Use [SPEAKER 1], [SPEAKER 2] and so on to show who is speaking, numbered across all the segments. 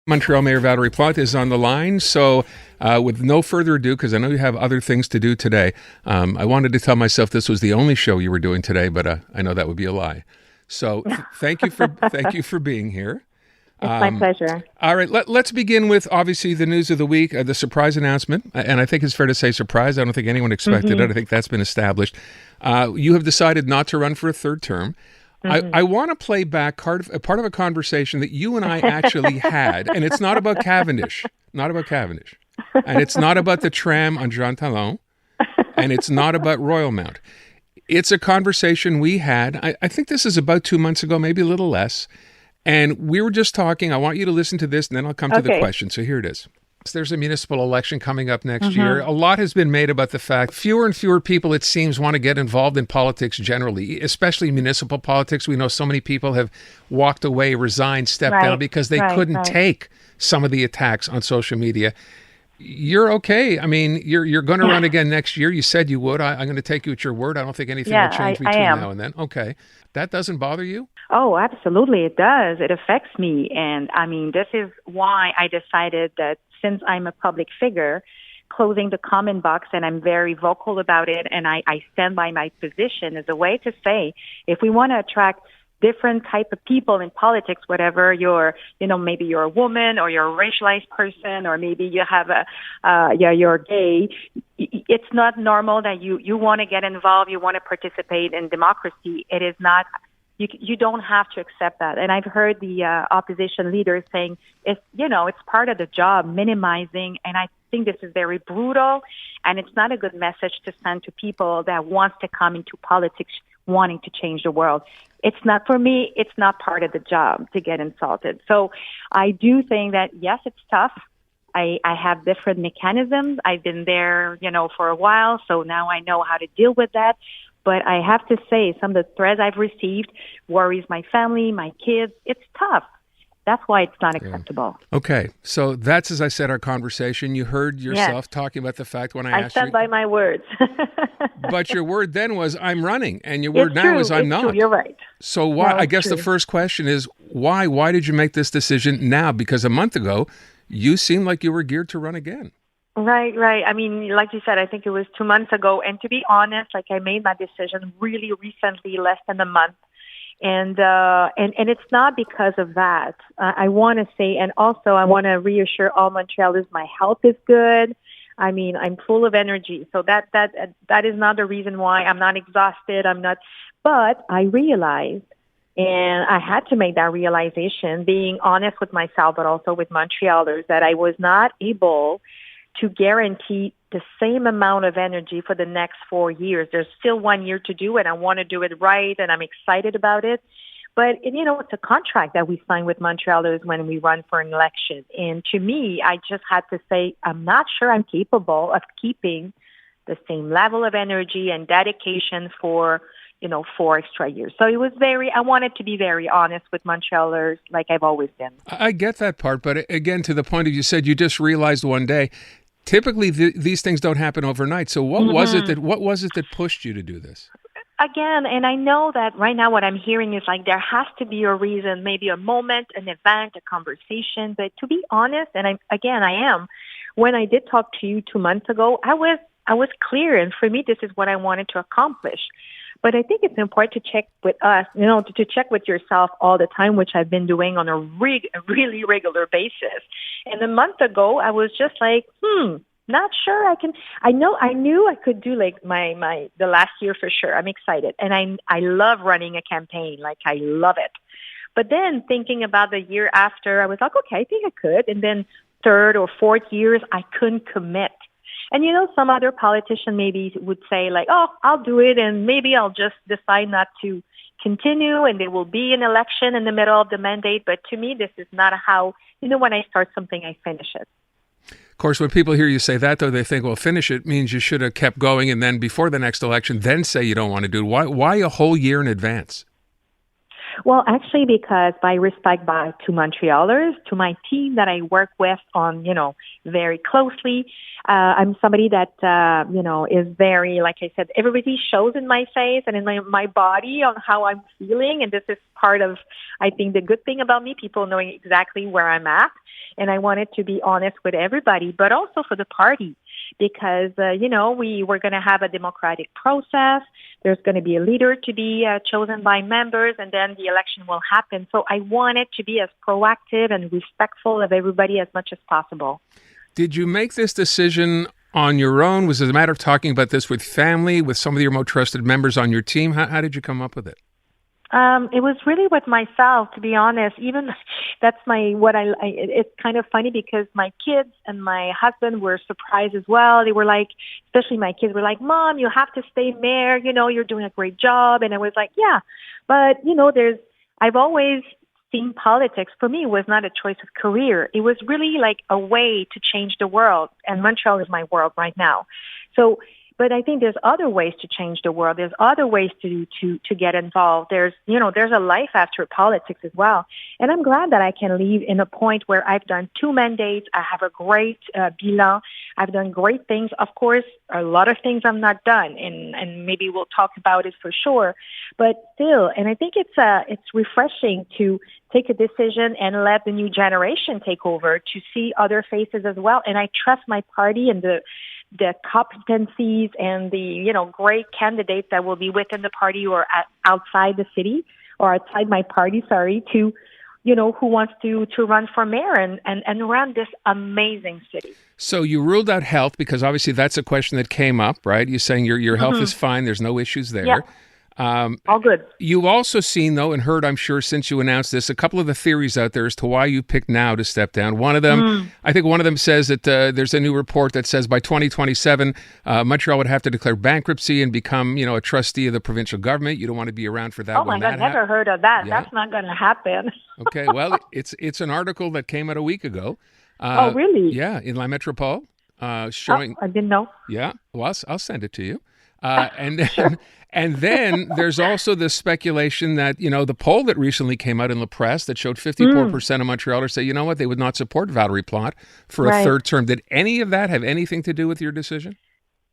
[SPEAKER 1] Montreal Mayor Valerie Plante is on the line. So with no further ado, because I know you have other things to do today, I wanted to tell myself this was the only show you were doing today, but I know that would be a lie. So thank you for being here.
[SPEAKER 2] It's my pleasure.
[SPEAKER 1] All right, let's begin with obviously the news of the week, the surprise announcement. And I think it's fair to say surprise. I don't think anyone expected it. I think that's been established. You have decided not to run for a third term. I want to play back part of a conversation that you and I actually had, and it's not about Cavendish, and it's not about the tram on Jean Talon, and it's not about Royal Mount. It's a conversation we had, I think this is about 2 months ago, maybe a little less, and we were just talking. I want you to listen to this, and then I'll come to the question. So here it is. There's a municipal election coming up next year. A lot has been made about the fact fewer and fewer people, it seems, want to get involved in politics generally, especially municipal politics. We know so many people have walked away, resigned, stepped down because they couldn't take some of the attacks on social media. You're okay. I mean, you're going to run again next year. You said you would. I'm going to take you at your word. I don't think anything will change between now and then. Okay. That doesn't bother you?
[SPEAKER 2] Oh, absolutely. It does. It affects me. And I mean, this is why I decided that since I'm a public figure, closing the comment box, and I'm very vocal about it, and I stand by my position as a way to say, if we want to attract different type of people in politics, whatever you're, maybe you're a woman or you're a racialized person, or maybe you have you're gay. It's not normal that you want to get involved, you want to participate in democracy. It is not. You don't have to accept that. And I've heard the opposition leaders saying, it's part of the job, minimizing. And I think this is very brutal. And it's not a good message to send to people that wants to come into politics wanting to change the world. It's not, for me, it's not part of the job to get insulted. So I do think that, yes, it's tough. I have different mechanisms. I've been there, for a while. So now I know how to deal with that. But I have to say, some of the threats I've received worries my family, my kids. It's tough. That's why it's not acceptable.
[SPEAKER 1] Okay. So that's, as I said, our conversation. You heard yourself talking about the fact when I asked you.
[SPEAKER 2] I stand by my words.
[SPEAKER 1] But your word then was, I'm running. And your word now is, I'm not.
[SPEAKER 2] True. You're right.
[SPEAKER 1] So why?
[SPEAKER 2] No,
[SPEAKER 1] I guess
[SPEAKER 2] true.
[SPEAKER 1] the first question is, why? Why did you make this decision now? Because a month ago, you seemed like you were geared to run again.
[SPEAKER 2] Right. I mean, like you said, I think it was 2 months ago. And to be honest, I made my decision really recently, less than a month. And it's not because of that. I want to say, and also I want to reassure all Montrealers, my health is good. I mean, I'm full of energy. So that is not the reason why I'm not exhausted. But I realized, and I had to make that realization, being honest with myself, but also with Montrealers, that I was not able to guarantee the same amount of energy for the next 4 years. There's still 1 year to do it. I want to do it right, and I'm excited about it. But, it's a contract that we sign with Montrealers when we run for an election. And to me, I just had to say, I'm not sure I'm capable of keeping the same level of energy and dedication for 4 extra years. So it was I wanted to be very honest with Montrealers, like I've always been.
[SPEAKER 1] I get that part. But again, to the point of you said you just realized one day, typically these things don't happen overnight. So what was it that pushed you to do this?
[SPEAKER 2] Again, and I know that right now what I'm hearing is there has to be a reason, maybe a moment, an event, a conversation. But to be honest, and I am, when I did talk to you 2 months ago, I was clear. And for me, this is what I wanted to accomplish. But I think it's important to check with us, to check with yourself all the time, which I've been doing on a really regular basis. And a month ago, I was just not sure I knew I could do the last year for sure. I'm excited. And I love running a campaign. I love it. But then thinking about the year after, I was like, okay, I think I could. And then third or fourth years, I couldn't commit. And, some other politician maybe would say I'll do it and maybe I'll just decide not to continue and there will be an election in the middle of the mandate. But to me, this is not how, when I start something, I finish it.
[SPEAKER 1] Of course, when people hear you say that, though, they think, well, finish it means you should have kept going and then before the next election, then say you don't want to do it. Why a whole year in advance?
[SPEAKER 2] Well, actually, because by respect to Montrealers, to my team that I work with on, very closely, I'm somebody that, is very, like I said, everybody shows in my face and in my body on how I'm feeling. And this is part of, I think, the good thing about me, people knowing exactly where I'm at. And I wanted to be honest with everybody, but also for the party, because, we're going to have a democratic process. There's going to be a leader to be chosen by members, and then the election will happen. So I wanted to be as proactive and respectful of everybody as much as possible.
[SPEAKER 1] Did you make this decision on your own? Was it a matter of talking about this with family, with some of your more trusted members on your team? How did you come up with it?
[SPEAKER 2] It was really with myself, to be honest. Even it's kind of funny because my kids and my husband were surprised as well. They were like, especially my kids were like, "Mom, you have to stay mayor. You're doing a great job." And I was like, "Yeah, but I've always seen politics. For me, it was not a choice of career. It was really like a way to change the world. And Montreal is my world right now. But I think there's other ways to change the world. There's other ways to get involved. There's a life after politics as well. And I'm glad that I can leave in a point where I've done 2 mandates. I have a great bilan. I've done great things. Of course, a lot of things I'm not done, and maybe we'll talk about it for sure. But still, and I think it's refreshing to take a decision and let the new generation take over, to see other faces as well. And I trust my party and the competencies and the, great candidates that will be within the party or outside the city or outside my party, to, who wants to run for mayor and run this amazing city.
[SPEAKER 1] So you ruled out health because obviously that's a question that came up, right? You're saying your health is fine. There's no issues there.
[SPEAKER 2] Yeah. All good.
[SPEAKER 1] You've also seen, though, and heard, I'm sure, since you announced this, a couple of the theories out there as to why you picked now to step down. One of them, I think one of them says that there's a new report that says by 2027, Montreal would have to declare bankruptcy and become, a trustee of the provincial government. You don't want to be around for that.
[SPEAKER 2] Oh, my God, never heard of that.
[SPEAKER 1] Yeah.
[SPEAKER 2] That's not going to happen.
[SPEAKER 1] Okay, well, it's an article that came out a week ago.
[SPEAKER 2] Oh, really?
[SPEAKER 1] Yeah, in La Métropole, showing...
[SPEAKER 2] I didn't know.
[SPEAKER 1] Yeah, well, I'll send it to you. And then there's also the speculation that, the poll that recently came out in La Presse that showed 54% of Montrealers say, you know what, they would not support Valerie Plante for a third term. Did any of that have anything to do with your decision?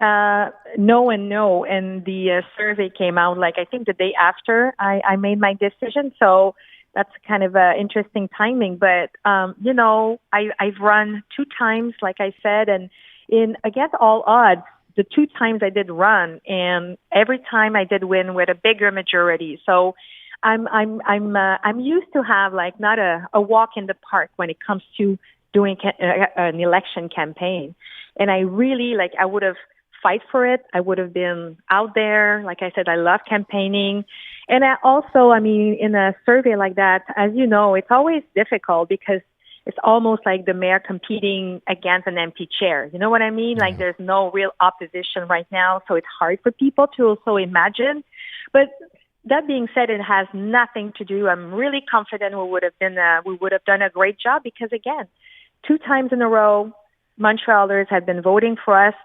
[SPEAKER 2] No and no. And the survey came out, I think the day after I made my decision. So that's kind of interesting timing. But, I've run 2 times, like I said, and against all odds, the 2 times I did run, and every time I did win with a bigger majority. So I'm used to have not a walk in the park when it comes to doing an election campaign. And I really I would have fight for it. I would have been out there. Like I said, I love campaigning. And I also, in a survey like that, as you know, it's always difficult because it's almost like the mayor competing against an empty chair. You know what I mean?
[SPEAKER 1] Yeah.
[SPEAKER 2] There's no real opposition right now, so it's hard for people to also imagine. But that being said, it has nothing to do. I'm really confident we would have done a great job because, again, 2 times in a row, Montrealers have been voting for us.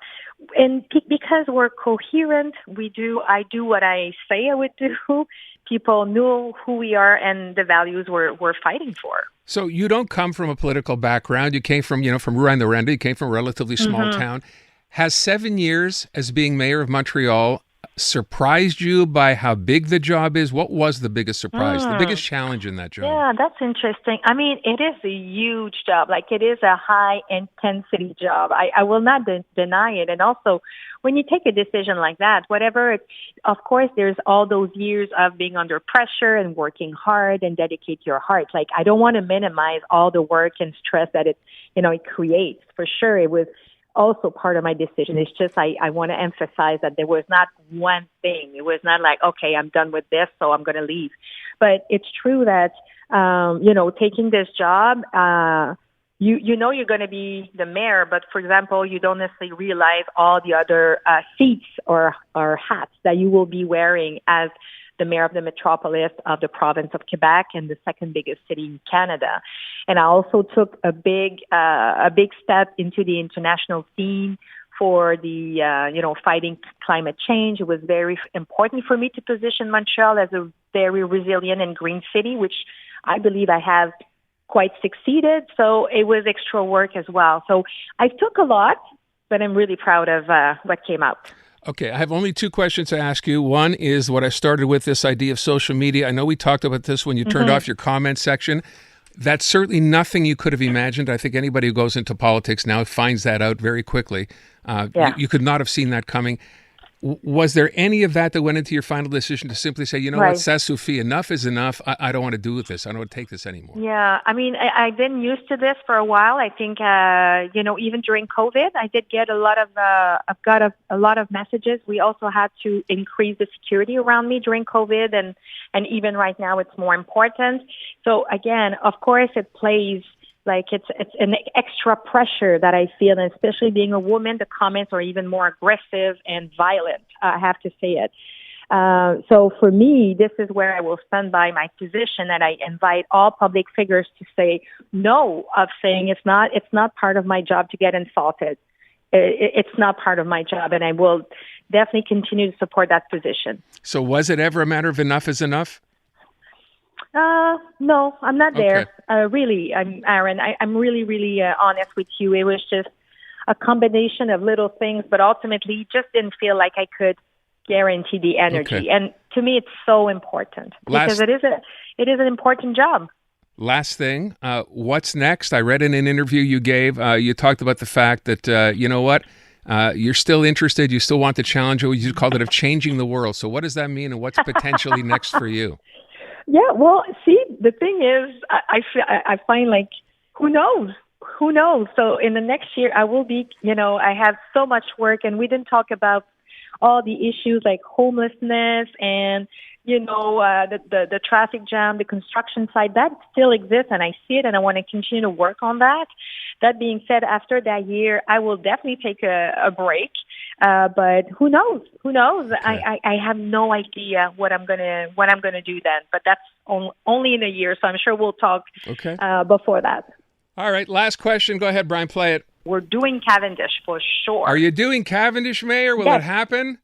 [SPEAKER 2] And because we're coherent, I do what I say I would do. People knew who we are and the values we're fighting for.
[SPEAKER 1] So you don't come from a political background. You came from, from Rouyn-Noranda. You came from a relatively small town. Has 7 years as being mayor of Montreal surprised you by how big the job is? What was the biggest surprise, the biggest challenge in that job?
[SPEAKER 2] Yeah, that's interesting. It is a huge job. It is a high-intensity job. I will not deny it. And also, when you take a decision like that, of course, there's all those years of being under pressure and working hard and dedicate your heart. I don't want to minimize all the work and stress that it creates. For sure, it was also part of my decision. It's just I want to emphasize that there was not one thing. It was not okay, I'm done with this, so I'm going to leave. But it's true that, taking this job, you're going to be the mayor, but for example, you don't necessarily realize all the other seats or hats that you will be wearing as the mayor of the metropolis of the province of Quebec and the second biggest city in Canada. And I also took a big step into the international scene for the, fighting climate change. It was very important for me to position Montreal as a very resilient and green city, which I believe I have quite succeeded. So it was extra work as well. So I took a lot, but I'm really proud of what came out.
[SPEAKER 1] Okay, I have only two questions to ask you. One is what I started with, this idea of social media. I know we talked about this when you turned off your comment section. That's certainly nothing you could have imagined. I think anybody who goes into politics now finds that out very quickly. You could not have seen that coming. Was there any of that went into your final decision to simply say, you know what, ça suffit, enough is enough. I don't want to do with this. I don't want to take this anymore.
[SPEAKER 2] Yeah, I mean, I've been used to this for a while. I think, even during COVID, I did get a lot of, I've got a lot of messages. We also had to increase the security around me during COVID, and even right now it's more important. So again, of course, it plays. Like it's an extra pressure that I feel, and especially being a woman, the comments are even more aggressive and violent. I have to say it. So for me, this is where I will stand by my position, and I invite all public figures to say no of saying it's not part of my job to get insulted. It's not part of my job, and I will definitely continue to support that position.
[SPEAKER 1] So was it ever a matter of enough is enough?
[SPEAKER 2] No, I'm not there.
[SPEAKER 1] Okay.
[SPEAKER 2] Really, Aaron, I'm really, really honest with you. It was just a combination of little things, but ultimately just didn't feel like I could guarantee the energy.
[SPEAKER 1] Okay.
[SPEAKER 2] And to me, it's so important because it is an important job.
[SPEAKER 1] Last thing, what's next? I read in an interview you gave, you talked about the fact that, you know what, you're still interested, you still want the challenge, or you called it of changing the world. So what does that mean, and what's potentially next for you?
[SPEAKER 2] Yeah, well, see, the thing is, I find like, who knows? Who knows? So in the next year, I will be, I have so much work, and we didn't talk about all the issues like homelessness and, the traffic jam, the construction side, that still exists, and I see it, and I want to continue to work on that. That being said, after that year, I will definitely take a break. But who knows? Who knows? Okay. I have no idea what I'm gonna do then. But that's only in a year, so I'm sure we'll talk before that.
[SPEAKER 1] All right. Last question. Go ahead, Brian. Play it.
[SPEAKER 2] We're doing Cavendish for sure.
[SPEAKER 1] Are you doing Cavendish, Mayor? Will it happen?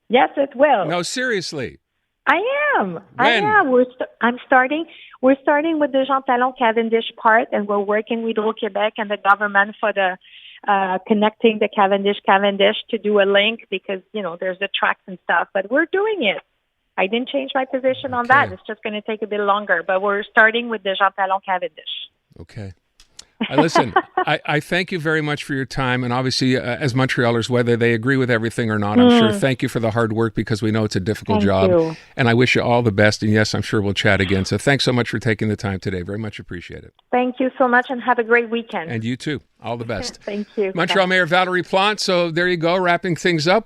[SPEAKER 2] Yes, it will.
[SPEAKER 1] No, seriously.
[SPEAKER 2] I am.
[SPEAKER 1] When?
[SPEAKER 2] I am. I'm starting. We're starting with the Jean Talon Cavendish part, and we're working with Hydro-Québec and the government for the connecting the Cavendish to do a link because, there's the tracks and stuff, but we're doing it. I didn't change my position on that. It's just going to take a bit longer, but we're starting with the Jean Talon Cavendish.
[SPEAKER 1] Okay. Listen, I thank you very much for your time. And obviously, as Montrealers, whether they agree with everything or not, I'm sure thank you for the hard work because we know it's a difficult job.
[SPEAKER 2] You.
[SPEAKER 1] And I wish you all the best. And yes, I'm sure we'll chat again. So thanks so much for taking the time today. Very much appreciate it.
[SPEAKER 2] Thank you so much and have a great weekend.
[SPEAKER 1] And you too. All the best.
[SPEAKER 2] Thank you.
[SPEAKER 1] Montreal Mayor Valerie Plante. So there you go, wrapping things up.